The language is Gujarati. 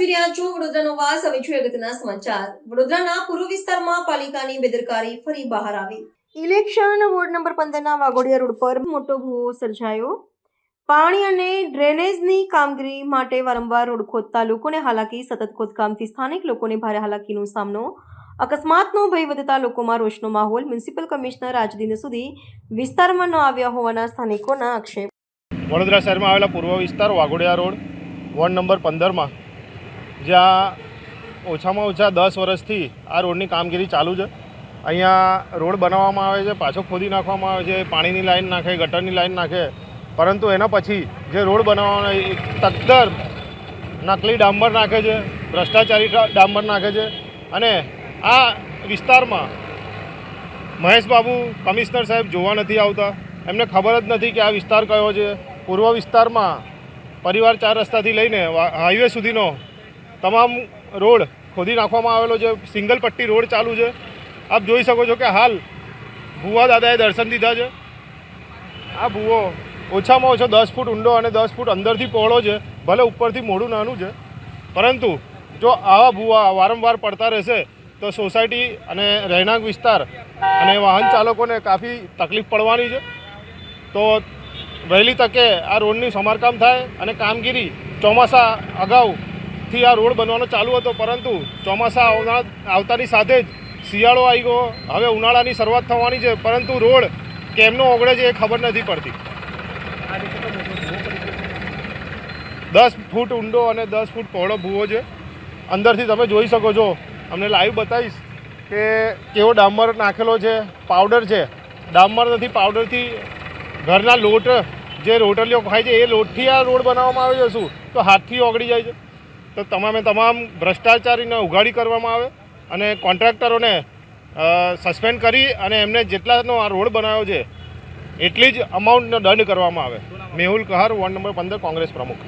જોઈ રહ્યા છો વડોદરાનો વાસ. હવે જોઈએ અગત્યના સમાચાર. વડોદરાના પૂર્વ વિસ્તારમાં પાલિકાની બેદરકારી ફરી બહાર આવી. ઇલેક્શન વોર્ડ નંબર 15ના વાઘોડિયા રોડ પર મોટો ભૂવો સર્જાયો. પાણી અને ડ્રેનેજની કામગીરી માટે વારંવાર રોડ ખોદતા લોકોને હાલાકી. સતત ખોદકામથી સ્થાનિક લોકોને ભારે હાલાકીનો સામનો. અકસ્માતનો ભય વધતા લોકોમાં રોષનો માહોલ. મ્યુનિસિપલ કમિશનર આજ દિન સુધી વિસ્તારમાં ન આવ્યા હોવાના સ્થાનિકોના આક્ષેપ. વડોદરા શહેરમાં આવેલા પૂર્વ વિસ્તાર વાઘોડિયા રોડ વોર્ડ નંબર 15માં જ્યાં ઓછામાં ઓછા 10 વર્ષથી આ રોડની કામગીરી ચાલુ છે. અહીંયા રોડ બનાવવામાં આવે છે, પાછો ખોદી નાખવામાં આવે છે, પાણીની લાઈન નાખે, ગટરની લાઈન નાખે, પરંતુ એના પછી જે રોડ બનાવવાનો તદ્દન નકલી ડામર નાખે છે, ભ્રષ્ટાચારી ડામર નાખે છે. અને આ વિસ્તારમાં મહેશબાબુ કમિશનર સાહેબ જોવા નથી આવતા. એમને ખબર જ નથી કે આ વિસ્તાર કયો છે. પૂર્વ વિસ્તારમાં પરિવાર 4 રસ્તાથી લઈને હાઈવે સુધીનો તમામ રોડ ખોદી નાખવામાં આવેલો છે. સિંગલ પટ્ટી રોડ ચાલુ છે. આપ જોઈ શકો છો કે હાલ ભૂવા દાદાએ દર્શન દીધા છે. આ ભૂવો ઓછામાં ઓછો 10 ફૂટ ઊંડો અને 10 ફૂટ અંદરથી પહોળો છે. ભલે ઉપરથી મોઢું નાનું છે, પરંતુ જો આવા ભૂવા વારંવાર પડતા રહેશે તો સોસાયટી અને રહેણાંક વિસ્તાર અને વાહન ચાલકોને કાફી તકલીફ પડવાની છે. તો વહેલી તકે આ રોડની સમારકામ થાય અને કામગીરી ચોમાસા અગાઉથી આ રોડ બનવાનો ચાલુ હતો, પરંતુ ચોમાસા આવતાની સાથે જ શિયાળો આવી ગયો. હવે ઉનાળાની શરૂઆત થવાની છે, પરંતુ રોડ કેમનો ઓગળે છે એ ખબર નથી પડતી. 10 ફૂટ ઊંડો અને 10 ફૂટ પહોળો ભૂવો છે. અંદરથી તમે જોઈ શકો છો. અમને લાઈવ બતાવીશ કે કેવો ડામર નાખેલો છે. પાવડર છે, ડામર નથી. પાવડરથી ઘરના લોટ જે રોટલીઓ ખાય છે એ લોટથી આ રોડ બનાવવામાં આવે છે. શું તો હાથથી ઓગળી જાય છે. તો તમામ ભ્રષ્ટાચારીને ઉઘાડી કરવામાં આવે અને કોન્ટ્રાક્ટરોને સસ્પેન્ડ કરી અને એમને જેટલાનો આ રોડ બનાવ્યો છે એટલી જ અમાઉન્ટનો દંડ કરવામાં આવે. મેહુલ કહાર, વોર્ડ નંબર 15, કોંગ્રેસ પ્રમુખ.